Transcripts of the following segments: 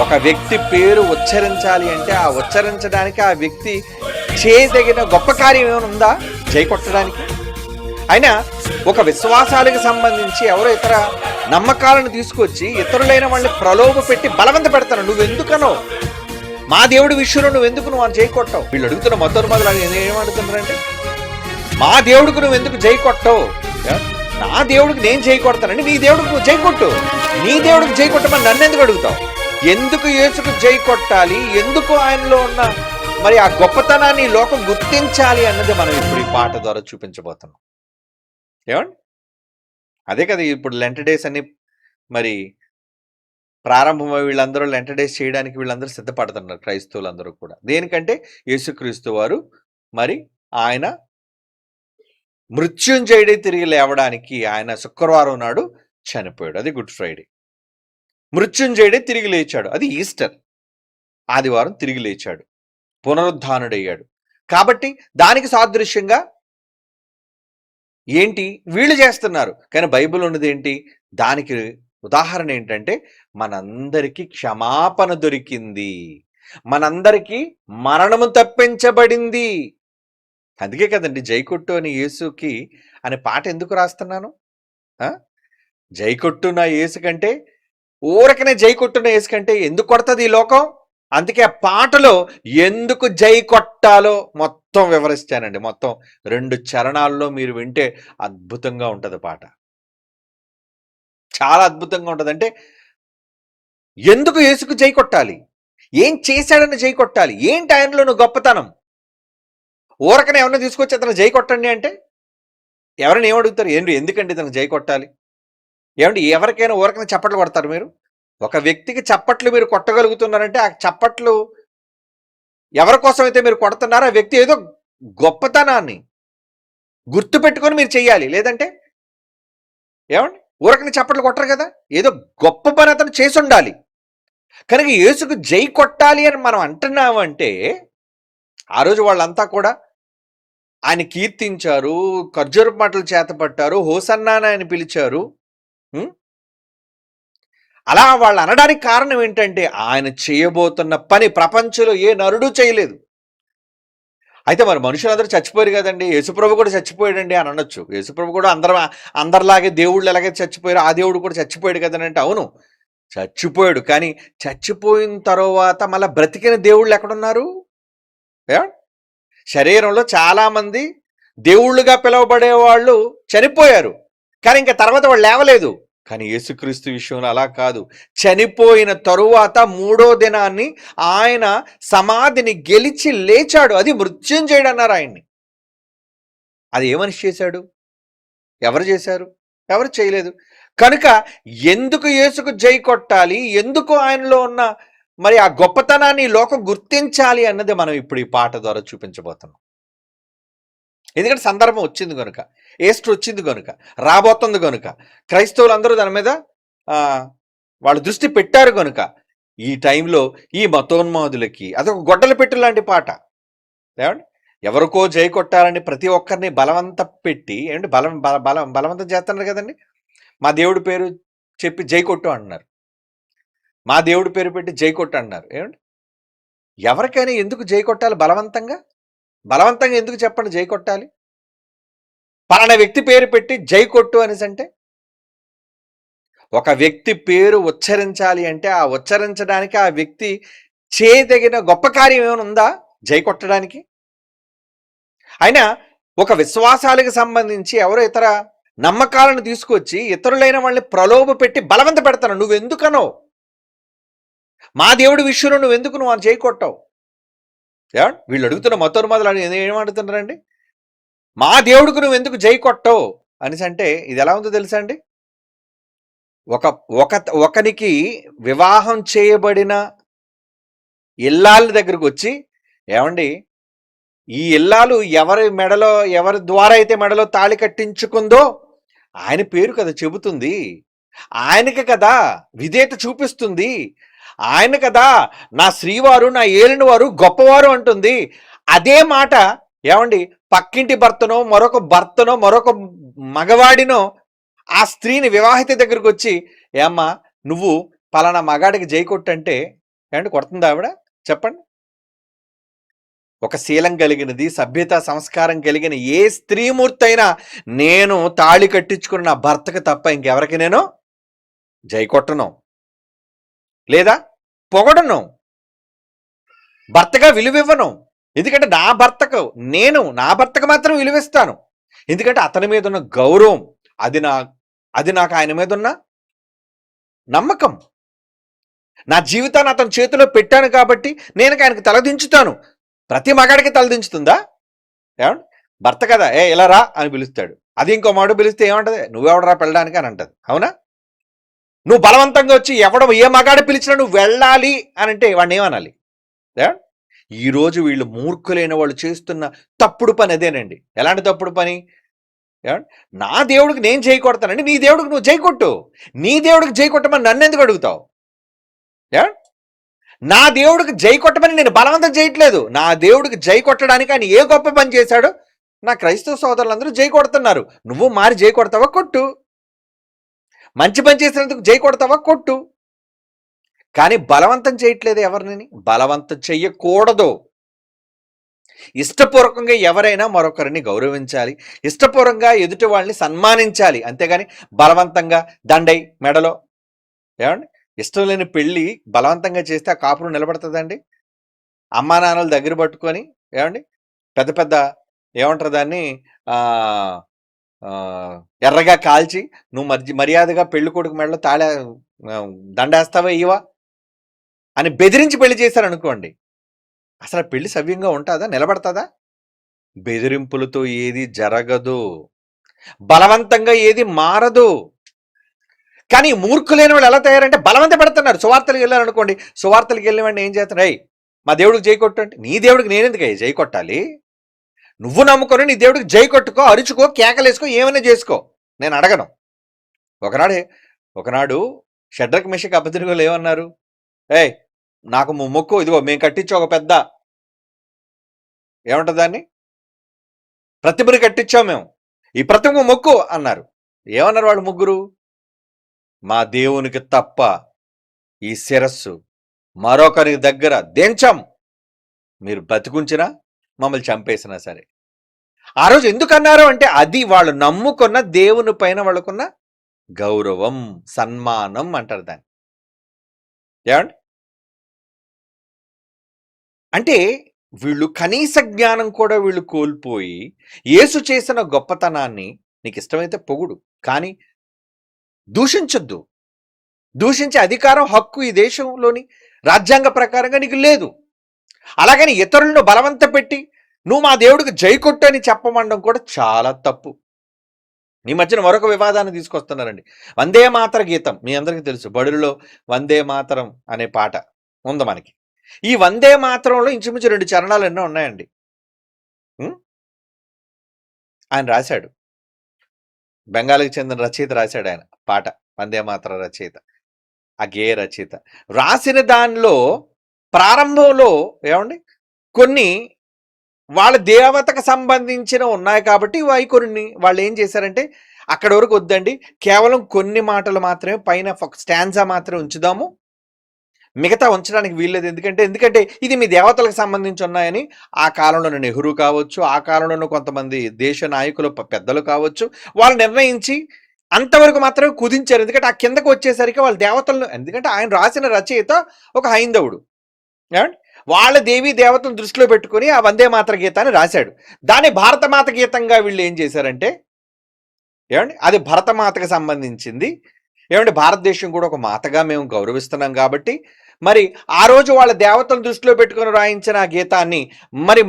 ఒక వ్యక్తి పేరు ఉచ్చరించాలి అంటే ఆ ఉచ్చరించడానికి ఆ వ్యక్తి చేయదగిన గొప్ప కార్యం ఏమైనా ఉందా జై కొట్టడానికి? అయినా ఒక విశ్వాసాలకు సంబంధించి ఎవరో ఇతర నమ్మకాలను తీసుకొచ్చి ఇతరులైన వాళ్ళని ప్రలోభ పెట్టి బలవంత పెడతాను. నువ్వెందుకనో మా దేవుడి విషయంలో నువ్వెందుకు నువ్వు జై కొట్టావు? వీళ్ళు అడుగుతున్న మొదలు ఏమడుగుతున్నారంటే, మా దేవుడికి నువ్వు ఎందుకు జై కొట్టవు? నా దేవుడికి నేను జై కొడతానండి. నీ దేవుడికి నువ్వు జై కొట్టు. నీ దేవుడికి జై కొట్టమని నన్ను ఎందుకు అడుగుతావు? ఎందుకు యేసుకు జై కొట్టాలి? ఎందుకు ఆయనలో ఉన్న మరి ఆ గొప్పతనాన్ని లోకం గుర్తించాలి అన్నది మనం ఇప్పుడు ఈ పాట ద్వారా చూపించబోతున్నాం. ఏమండి? అదే కదా ఇప్పుడు లెంట్ డేస్ అని మరి ప్రారంభమై వీళ్ళందరూ లెంట్ డేస్ చేయడానికి వీళ్ళందరూ సిద్ధపడుతున్నారు, క్రైస్తవులందరూ కూడా. దేనికంటే యేసుక్రీస్తు వారు మరి ఆయన మృత్యుంజయుడే తిరిగి లేవడానికి ఆయన శుక్రవారం నాడు చనిపోయాడు. అది గుడ్ ఫ్రైడే. మృత్యుంజయుడే తిరిగి లేచాడు. అది ఈస్టర్. ఆదివారం తిరిగి లేచాడు, పునరుద్ధానుడయ్యాడు. కాబట్టి దానికి సాదృశ్యంగా ఏంటి వీళ్ళు చేస్తున్నారు. కానీ బైబిల్ ఉన్నది ఏంటి? దానికి ఉదాహరణ ఏంటంటే మనందరికీ క్షమాపణ దొరికింది, మనందరికీ మరణము తప్పించబడింది. అందుకే కదండి జైకొట్టు అని యేసుకి అనే పాట ఎందుకు రాస్తున్నాను? జైకొట్టున్న యేసు కంటే ఊరకనే జైకొట్టున్న యేసు కంటే ఎందుకు కొడుతుంది ఈ లోకం? అందుకే ఆ పాటలో ఎందుకు జై కొట్టాలో మొత్తం వివరిస్తానండి. మొత్తం 2 చరణాల్లో మీరు వింటే అద్భుతంగా ఉంటుంది పాట. చాలా అద్భుతంగా ఉంటుంది. అంటే ఎందుకు యేసుకు జై కొట్టాలి? ఏం చేశాడని జై కొట్టాలి? ఏంటి ఆయనలో నువ్వు గొప్పతనం? ఊరకనే ఎవరిని తీసుకొచ్చి అతను జై కొట్టండి అంటే ఎవరైనా ఏమడుగుతారు? ఎందుకండి ఇతను జై కొట్టాలి? ఏమండి ఎవరికైనా ఊరకనే చప్పట్లు కొడతారు మీరు? ఒక వ్యక్తికి చప్పట్లు మీరు కొట్టగలుగుతున్నారంటే ఆ చప్పట్లు ఎవరి కోసం అయితే మీరు కొడుతున్నారో ఆ వ్యక్తి ఏదో గొప్పతనాన్ని గుర్తు పెట్టుకొని మీరు చెయ్యాలి. లేదంటే ఏమండి ఊరకని చప్పట్లు కొట్టరు కదా, ఏదో గొప్ప పని అతను చేసి ఉండాలి. కనుక యేసుకు జై కొట్టాలి అని మనం అంటున్నామంటే ఆ రోజు వాళ్ళంతా కూడా ఆయన కీర్తించారు, ఖర్జూరపు మాటలు చేతపట్టారు, హోసన్నాని ఆయన పిలిచారు. అలా వాళ్ళు అనడానికి కారణం ఏంటంటే ఆయన చేయబోతున్న పని ప్రపంచంలో ఏ నరుడు చేయలేదు. అయితే మరి మనుషులందరూ చచ్చిపోయారు కదండి, యేసుప్రభు కూడా చచ్చిపోయాడండి అని అనొచ్చు. యేసుప్రభు కూడా అందరిలాగే దేవుళ్ళు ఎలాగే చచ్చిపోయారు ఆ దేవుడు కూడా చచ్చిపోయాడు కదని అంటే అవును చచ్చిపోయాడు. కానీ చచ్చిపోయిన తర్వాత మళ్ళీ బ్రతికిన దేవుళ్ళు ఎక్కడున్నారు? శరీరంలో చాలా మంది దేవుళ్ళుగా పిలువబడే వాళ్ళు చనిపోయారు, కానీ ఇంకా తర్వాత వాళ్ళు లేవలేదు. కానీ యేసుక్రీస్తు విషయంలో అలా కాదు. చనిపోయిన తరువాత 3వ దినాన్ని ఆయన సమాధిని గెలిచి లేచాడు. అది మృత్యుంజయుడు అన్నారు ఆయన్ని. అది ఏ మనిషి చేశాడు? ఎవరు చేశారు? ఎవరు చేయలేదు. కనుక ఎందుకు యేసుకు జై కొట్టాలి? ఎందుకు ఆయనలో ఉన్న మరి ఆ గొప్పతనాన్ని లోకం గుర్తించాలి అన్నది మనం ఇప్పుడు ఈ పాట ద్వారా చూపించబోతున్నాం. ఎందుకంటే సందర్భం వచ్చింది కనుక, ఈస్టర్ వచ్చింది కనుక, రాబోతుంది కనుక, క్రైస్తవులందరూ దాని మీద వాళ్ళు దృష్టి పెట్టారు కనుక ఈ టైంలో ఈ మతోన్మాదులకి అదొక గొడ్డల పెట్టు లాంటి పాట. ఏమండి ఎవరికో జై కొట్టాలని ప్రతి ఒక్కరిని బలవంత పెట్టి ఏమంటే బలవంతం చేస్తున్నారు కదండి. మా దేవుడి పేరు చెప్పి జై కొట్టు అంటున్నారు, మా దేవుడి పేరు పెట్టి జై కొట్టు అంటున్నారు. ఏమండి ఎవరికైనా ఎందుకు జై కొట్టాలి? బలవంతంగా ఎందుకు చెప్పండి జై కొట్టాలి? పలానా వ్యక్తి పేరు పెట్టి జై కొట్టు అనేసి అంటే ఒక వ్యక్తి పేరు ఉచ్చరించాలి అంటే ఆ ఉచ్చరించడానికి ఆ వ్యక్తి చేయదగిన గొప్ప కార్యం ఏమైనా ఉందా జై కొట్టడానికి? అయినా ఒక విశ్వాసాలకు సంబంధించి ఎవరో ఇతర నమ్మకాలను తీసుకొచ్చి ఇతరులైన వాళ్ళని ప్రలోభ పెట్టి బలవంత పెడతాను. నువ్వెందుకనో మా దేవుడి విషయంలో నువ్వెందుకు నువ్వు జై కొట్టావు? వీళ్ళు అడుగుతున్న మొదలు ఏమడుగుతున్నారండి? మా దేవుడికి నువ్వు ఎందుకు జై కొట్టవు అనేసి అంటే ఇది ఎలా ఉందో తెలుసా అండి? ఒకనికి వివాహం చేయబడిన ఇల్లాల దగ్గరకు వచ్చి ఏమండి ఈ ఇల్లాలు ఎవరి ద్వారా అయితే మెడలో తాళి కట్టించుకుందో ఆయన పేరు కదా చెబుతుంది, ఆయనకి కదా విధేయత చూపిస్తుంది, ఆయన కదా నా శ్రీవారు నా ఏలిన వారు గొప్పవారు అంటుంది. అదే మాట ఏమండి పక్కింటి భర్తనో మరొక మగవాడినో ఆ స్త్రీని వివాహిత దగ్గరకు వచ్చి ఏమ్మా నువ్వు పలానా మగాడికి జై కొట్టంటే ఏమండి కొడుతుందా ఆవిడ? చెప్పండి. ఒక శీలం కలిగినది, సభ్యత సంస్కారం కలిగిన ఏ స్త్రీమూర్తి అయినా నేను తాళి కట్టించుకున్న నా భర్తకు తప్ప ఇంకెవరికి నేను జై కొట్టను, లేదా పొగడను, భర్తగా విలువివ్వను. ఎందుకంటే నా భర్తకు మాత్రం విలువిస్తాను. ఎందుకంటే అతని మీద ఉన్న గౌరవం, అది నాకు ఆయన మీద ఉన్న నమ్మకం. నా జీవితాన్ని అతని చేతిలో పెట్టాను కాబట్టి నేను ఆయనకు తలదించుతాను. ప్రతి మగాడికి తలదించుతుందా? ఏమండి? భర్త కదా, ఇలా రా అని పిలుస్తాడు. అది ఇంకో మాడు పిలిస్తే ఏమంటది? నువ్వెవడరా పెళ్ళడానికి అని అంటది. అవునా? నువ్వు బలవంతంగా వచ్చి ఏ మగాడు పిలిచినా నువ్వు వెళ్ళాలి అని అంటే వాడిని ఏమనాలి? ఈరోజు వీళ్ళు మూర్ఖులైన వాళ్ళు చేస్తున్న తప్పుడు పని అదేనండి. ఎలాంటి తప్పుడు పని? నా దేవుడికి నేను జై కొడతానండి, నీ దేవుడికి నువ్వు జై కొట్టు. నీ దేవుడికి జై కొట్టమని నన్ను ఎందుకు అడుగుతావు? నా దేవుడికి జై కొట్టమని నేను బలవంతం చేయట్లేదు. నా దేవుడికి జై కొట్టడానికి ఆయన ఏ గొప్ప పని చేశాడో నా క్రైస్తవ సోదరులందరూ జై కొడుతున్నారు. నువ్వు మారి జై కొడతావా? కొట్టు. మంచి పని చేసినందుకు జై కొడతావా? కొట్టు. కానీ బలవంతం చేయట్లేదు ఎవరిని. బలవంతం చెయ్యకూడదు. ఇష్టపూర్వకంగా ఎవరైనా మరొకరిని గౌరవించాలి, ఇష్టపూర్వకంగా ఎదుటి వాళ్ళని సన్మానించాలి. అంతేగాని బలవంతంగా దండై మెడలో ఏమండి ఇష్టం లేని పెళ్లి బలవంతంగా చేస్తే ఆ కాపురం నిలబడుతుందండి? అమ్మా నాన్నలు దగ్గర పట్టుకొని ఏమండి పెద్ద పెద్ద ఏమంటారు దాన్ని ఎర్రగా కాల్చి నువ్వు మర్యాదగా పెళ్లి కొడుకు మెడలో దండేస్తావా ఇవా అని బెదిరించి పెళ్లి చేశారనుకోండి, అసలు పెళ్లి సవ్యంగా ఉంటుందా? నిలబడతాదా? బెదిరింపులతో ఏది జరగదు, బలవంతంగా ఏది మారదు. కానీ మూర్ఖులైన వాళ్ళు ఎలా తయారంటే బలవంత పెడుతున్నారు. సువార్తలకు వెళ్ళారనుకోండి, సువార్తలకు వెళ్ళిన వాడిని ఏం చేస్తున్నారు? మా దేవుడికి జై కొట్టు అంటే, నీ దేవుడికి నేనెందుకు జై కొట్టాలి? నువ్వు నమ్ముకొని నీ దేవుడికి జై కొట్టుకో, అరుచుకో, కేకలేసుకో, ఏమైనా చేసుకో, నేను అడగను. ఒకనాడు షడ్రక్ మెషక్ అబెద్నెగోలు ఏమన్నారు? నాకు మొక్కు, ఇదిగో మేము కట్టించా ఒక పెద్ద ఏమంటుంది దాన్ని ప్రతిమని కట్టించాం మేము, ఈ ప్రతిమ మొక్కు అన్నారు. ఏమన్నారు వాళ్ళు ముగ్గురు? మా దేవునికి తప్ప ఈ శిరస్సు మరొకరి దగ్గర దించం, మీరు బతికుంచినా మమ్మల్ని చంపేసినా సరే. ఆ రోజు ఎందుకన్నారు అంటే అది వాళ్ళు నమ్ముకున్న దేవుని పైన వాళ్ళకున్న గౌరవం, సన్మానం అంటారు దాన్ని. ఏమండి? అంటే వీళ్ళు కనీస జ్ఞానం కూడా వీళ్ళు కోల్పోయి యేసు చేసిన గొప్పతనాన్ని నీకు ఇష్టమైతే పొగుడు, కానీ దూషించొద్దు. దూషించే అధికారం, హక్కు ఈ దేశంలోని రాజ్యాంగ ప్రకారంగా నీకు లేదు. అలాగని ఇతరులను బలవంత పెట్టి నువ్వు మా దేవుడికి జై కొట్టు అని చెప్పమండం కూడా చాలా తప్పు. ఈ మధ్యన మరొక వివాదాన్ని తీసుకొస్తున్నారండి. వందే మాతర గీతం మీ అందరికీ తెలుసు. బడులలో వందే మాతరం అనే పాట ఉంది మనకి. ఈ వందే మాతరంలో ఇంచుమించు 2 చరణాలు ఎన్నో ఉన్నాయండి. ఆయన రాశాడు, బెంగాల్కి చెందిన రచయిత రాశాడు ఆయన పాట, వందే మాతర రచయిత, ఆ గేయ రచయిత రాసిన దానిలో ప్రారంభంలో ఏమండి కొన్ని వాళ్ళ దేవతకు సంబంధించిన ఉన్నాయి కాబట్టి కొన్ని వాళ్ళు ఏం చేశారంటే అక్కడ వరకు వద్దండి, కేవలం కొన్ని మాటలు మాత్రమే, పైన స్టాంజా మాత్రమే ఉంచుదాము, మిగతా ఉంచడానికి వీల్లేదు. ఎందుకంటే ఇది మీ దేవతలకు సంబంధించి ఉన్నాయని ఆ కాలంలో నెహ్రూ కావచ్చు, ఆ కాలంలో కొంతమంది దేశ నాయకులు పెద్దలు కావచ్చు, వాళ్ళు నిర్ణయించి అంతవరకు మాత్రమే కుదించారు. ఎందుకంటే ఆ కిందకు వచ్చేసరికి వాళ్ళ దేవతలను, ఎందుకంటే ఆయన రాసిన రచయిత ఒక హైందవుడు, వాళ్ళ దేవీ దేవతలను దృష్టిలో పెట్టుకుని ఆ వందే మాతర గీతాన్ని రాశాడు. దాన్ని భారతమాత గీతంగా వీళ్ళు ఏం చేశారంటే అది భరతమాతకు సంబంధించింది. భారతదేశం కూడా ఒక మాతగా మేము గౌరవిస్తున్నాం కాబట్టి మరి ఆ రోజు వాళ్ళ దేవతలను దృష్టిలో పెట్టుకుని రాయించిన ఆ గీతాన్ని మరి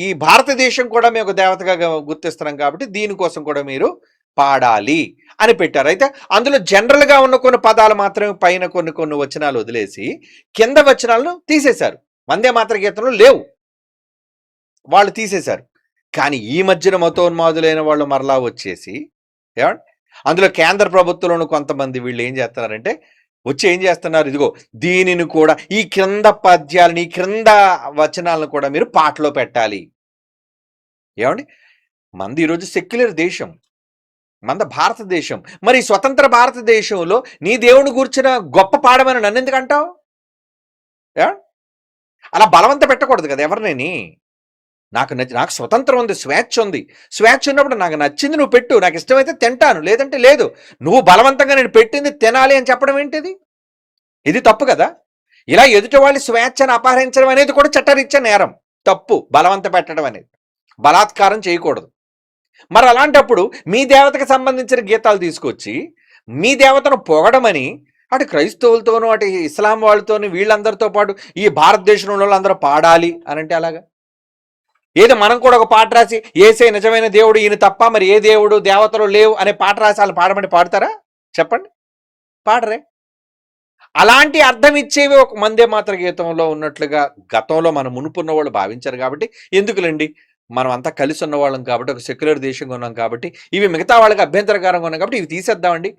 ఈ భారతదేశం కూడా మేము ఒక దేవతగా గుర్తిస్తున్నాం కాబట్టి దీనికోసం కూడా మీరు పాడాలి అని పెట్టారు. అయితే అందులో జనరల్గా ఉన్న కొన్ని పదాలు మాత్రమే పైన కొన్ని వచనాలు వదిలేసి కింద వచనాలను తీసేశారు. వందే మాతర గీతంలో లేవు, వాళ్ళు తీసేశారు. కానీ ఈ మధ్యన మతోన్మాదులైన వాళ్ళు మరలా వచ్చేసి అందులో కేంద్ర ప్రభుత్వంలోని కొంతమంది వీళ్ళు ఏం చేస్తున్నారంటే వచ్చి ఏం చేస్తున్నారు, ఇదిగో దీనిని కూడా ఈ క్రింద పద్యాలని, ఈ క్రింద వచనాలను కూడా మీరు పాటలో పెట్టాలి. మంది ఈరోజు సెక్యులర్ దేశం, మంద భారతదేశం. మరి స్వతంత్ర భారతదేశంలో నీ దేవుని గూర్చిన గొప్ప పాడమని నన్ను ఎందుకు అంటావు? అలా బలవంత పెట్టకూడదు కదా ఎవరినేని. నాకు స్వతంత్రం ఉంది, స్వేచ్ఛ ఉంది. స్వేచ్ఛ ఉన్నప్పుడు నాకు నచ్చింది నువ్వు పెట్టు, నాకు ఇష్టమైతే తింటాను, లేదంటే లేదు. నువ్వు బలవంతంగా నేను పెట్టింది తినాలి అని చెప్పడం ఏంటిది? ఇది తప్పు కదా. ఇలా ఎదుటి వాళ్ళ స్వేచ్ఛను అపహరించడం అనేది కూడా చట్టరీత్యా నేరం, తప్పు. బలవంత పెట్టడం అనేది, బలాత్కారం చేయకూడదు. మరి అలాంటప్పుడు మీ దేవతకు సంబంధించిన గీతాలు తీసుకొచ్చి మీ దేవతను పొగడమని అటు క్రైస్తవులతోనూ అటు ఇస్లాం వాళ్ళతోనూ వీళ్ళందరితో పాటు ఈ భారతదేశంలో వాళ్ళందరూ పాడాలి అని అంటే అలాగా? ఏదో మనం కూడా ఒక పాట రాసి ఏసే నిజమైన దేవుడు ఈయన తప్ప మరి ఏ దేవుడు దేవతలు లేవు అనే పాట రాసి వాళ్ళు పాడమని పాడతారా? చెప్పండి, పాడరే. అలాంటి అర్థం ఇచ్చేవి ఒక మందే మాత్ర గీతంలో ఉన్నట్లుగా గతంలో మన మునుపున్న వాళ్ళు భావించారు. కాబట్టి ఎందుకులండి, మనం అంతా కలిసి ఉన్న వాళ్ళం కాబట్టి, ఒక సెక్యులర్ దేశంగా ఉన్నాం కాబట్టి, ఇవి మిగతా వాళ్ళకి అభ్యంతరకరంగా ఉన్నాయి కాబట్టి ఇవి తీసేద్దామండి,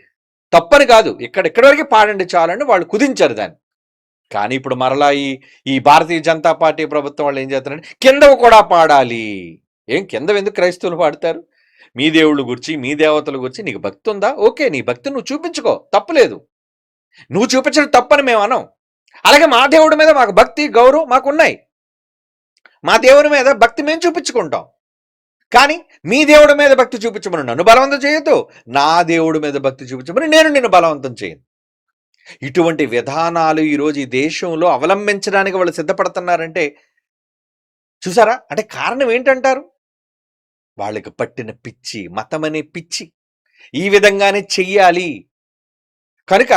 తప్పని కాదు, ఇక్కడి వరకు పాడండి చాలండి వాళ్ళు కుదించారు దాన్ని. కానీ ఇప్పుడు మరలా ఈ భారతీయ జనతా పార్టీ ప్రభుత్వం వాళ్ళు ఏం చేస్తారంటే కిందవి కూడా పాడాలి. ఏం కింద ఎందుకు క్రైస్తవులు పాడతారు? మీ దేవుళ్ళ గురించి మీ దేవతల గురించి నీకు భక్తి ఉందా? ఓకే, నీ భక్తి నువ్వు చూపించుకో, తప్పులేదు. నువ్వు చూపించడం తప్పని మేము అనం. అలాగే మా దేవుడి మీద మాకు భక్తి గౌరవం మాకున్నాయి, మా దేవుడి మీద భక్తి మేము చూపించుకుంటాం. కానీ మీ దేవుడి మీద భక్తి చూపించమని నన్ను బలవంతం చేయొద్దు, నా దేవుడి మీద భక్తి చూపించమని నేను నిన్ను బలవంతం చేయను. ఇటువంటి విధానాలు ఈరోజు ఈ దేశంలో అవలంబించడానికి వాళ్ళు సిద్ధపడుతున్నారంటే చూసారా? అంటే కారణం ఏంటంటారు? వాళ్ళకి పట్టిన పిచ్చి, మతం అనే పిచ్చి. ఈ విధంగానే చెయ్యాలి. కనుక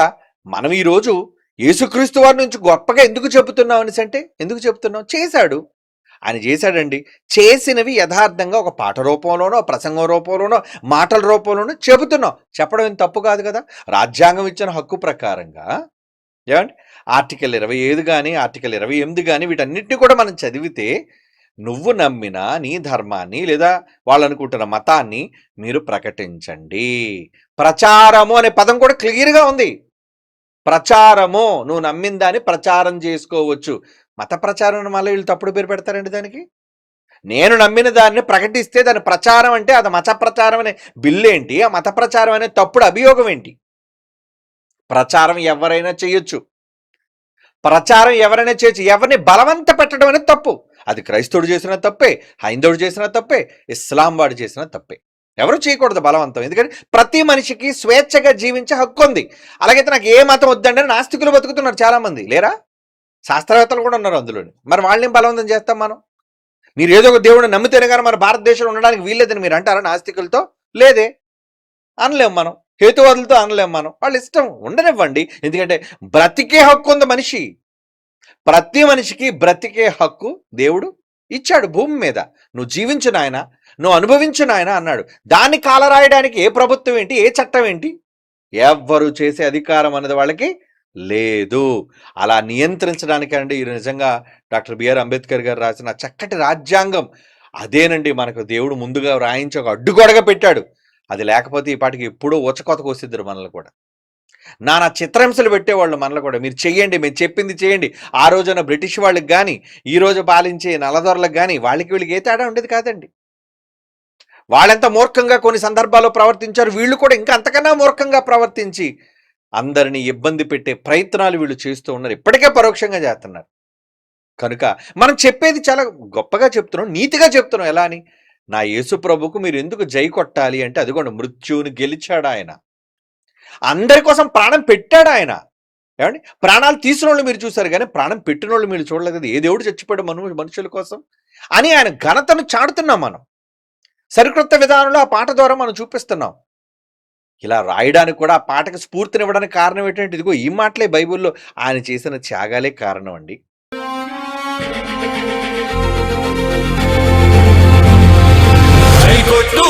మనం ఈరోజు యేసుక్రీస్తు వారి నుంచి గొప్పగా ఎందుకు చెబుతున్నాం అనేసి అంటే ఎందుకు చెబుతున్నాం? చేశాడు, ఆయన చేశాడండి. చేసినవి యథార్థంగా ఒక పాట రూపంలోనో, ప్రసంగం రూపంలోనో, మాటల రూపంలోనో చెబుతున్నాం. చెప్పడం ఏం తప్పు కాదు కదా. రాజ్యాంగం ఇచ్చిన హక్కు ప్రకారంగా ఏమండి ఆర్టికల్ 25 కానీ ఆర్టికల్ 28 కానీ వీటన్నిటిని కూడా మనం చదివితే నువ్వు నమ్మిన నీ ధర్మాన్ని లేదా వాళ్ళు అనుకుంటున్న మతాన్ని మీరు ప్రకటించండి. ప్రచారము అనే పదం కూడా క్లియర్గా ఉంది. ప్రచారము, నువ్వు నమ్మిన దాన్ని ప్రచారం చేసుకోవచ్చు. మత ప్రచారం మళ్ళీ వీళ్ళు తప్పుడు పేరు పెడతారండి దానికి. నేను నమ్మిన దాన్ని ప్రకటిస్తే దాని ప్రచారం అంటే అది మత ప్రచారం అనే బిల్లు ఏంటి? ఆ మత ప్రచారం అనే తప్పుడు అభియోగం ఏంటి? ప్రచారం ఎవరైనా చేయొచ్చు, ప్రచారం ఎవరైనా చేయొచ్చు. ఎవరిని బలవంత పెట్టడం అనేది తప్పు. అది క్రైస్తవుడు చేసిన తప్పే, హైందవుడు చేసిన తప్పే, ఇస్లాం వాడు చేసిన తప్పే. ఎవరు చేయకూడదు బలవంతం. ఎందుకంటే ప్రతి మనిషికి స్వేచ్ఛగా జీవించే హక్కు ఉంది. అలాగైతే నాకు ఏ మతం వద్దండి నాస్తికులు బతుకుతున్నారు చాలా మంది, లేరా? శాస్త్రవేత్తలు కూడా ఉన్నారు అందులోని. మరి వాళ్ళని బలవంతం చేస్తాం మనం? మీరు ఏదో ఒక దేవుడిని నమ్మితేనే కానీ మన భారతదేశంలో ఉండడానికి వీల్లేదని మీరు అంటారా నాస్తికులతో? లేదే, అనలేం మనం. హేతువాదులతో అనలేం మనం. వాళ్ళ ఇష్టం, ఉండనివ్వండి. ఎందుకంటే బ్రతికే హక్కు ఉంది మనిషి. ప్రతి మనిషికి బ్రతికే హక్కు దేవుడు ఇచ్చాడు భూమి మీద. నువ్వు జీవించు నాయన, నువ్వు అనుభవించు నాయన అన్నాడు. దాన్ని కాలరాయడానికి ఏ ప్రభుత్వం ఏంటి, ఏ చట్టం ఏంటి? ఎవ్వరు చేసే అధికారం అనేది వాళ్ళకి లేదు. అలా నియంత్రించడానికి అండి ఈ నిజంగా డాక్టర్ బిఆర్ అంబేద్కర్ గారు రాసిన చక్కటి రాజ్యాంగం అదేనండి. మనకు దేవుడు ముందుగా రాయించి ఒక అడ్డుగోడగా పెట్టాడు. అది లేకపోతే ఈ పాటికి ఎప్పుడో ఊచకోతకు వస్తుద్దరు మనల్ని కూడా. నానా చిత్రహింసలు పెట్టేవాళ్ళు మనల్ని కూడా. మీరు చెయ్యండి, మేము చెప్పింది చేయండి. ఆ రోజున బ్రిటిష్ వాళ్ళకి కానీ ఈ రోజు పాలించే నల్లదొరలకు కానీ వాళ్ళకి వీళ్ళకి ఏ తేడా ఉండేది కాదండి. వాళ్ళెంత మూర్ఖంగా కొన్ని సందర్భాల్లో ప్రవర్తించారు, వీళ్ళు కూడా ఇంకా అంతకన్నా మూర్ఖంగా ప్రవర్తించి అందరినీ ఇబ్బంది పెట్టే ప్రయత్నాలు వీళ్ళు చేస్తూ ఉన్నారు. ఇప్పటికే పరోక్షంగా చేస్తున్నారు. కనుక మనం చెప్పేది చాలా గొప్పగా చెప్తున్నాం, నీతిగా చెప్తున్నాం. ఎలా అని? నా యేసు ప్రభుకు మీరు ఎందుకు జై కొట్టాలి అంటే అదిగోండి, మృత్యువుని గెలిచాడు ఆయన, అందరి కోసం ప్రాణం పెట్టాడు ఆయన. ఏమండి, ప్రాణాలు తీసిన వాళ్ళు మీరు చూశారు కానీ ప్రాణం పెట్టిన వాళ్ళు మీరు చూడలేదు కదా. ఏ దేవుడు చచ్చిపోయాడు మనుషుల కోసం అని ఆయన ఘనతను చాటుతున్నాం మనం. సరికొత్త విధానంలో ఆ పాట ద్వారా మనం చూపిస్తున్నాం. ఇలా రాయడానికి కూడా ఆ పాటకు స్ఫూర్తినివ్వడానికి కారణం ఏంటంటే ఇదిగో ఈ మాటలే బైబిల్లో ఆయన చేసిన త్యాగాలే కారణం అండి. కొట్టు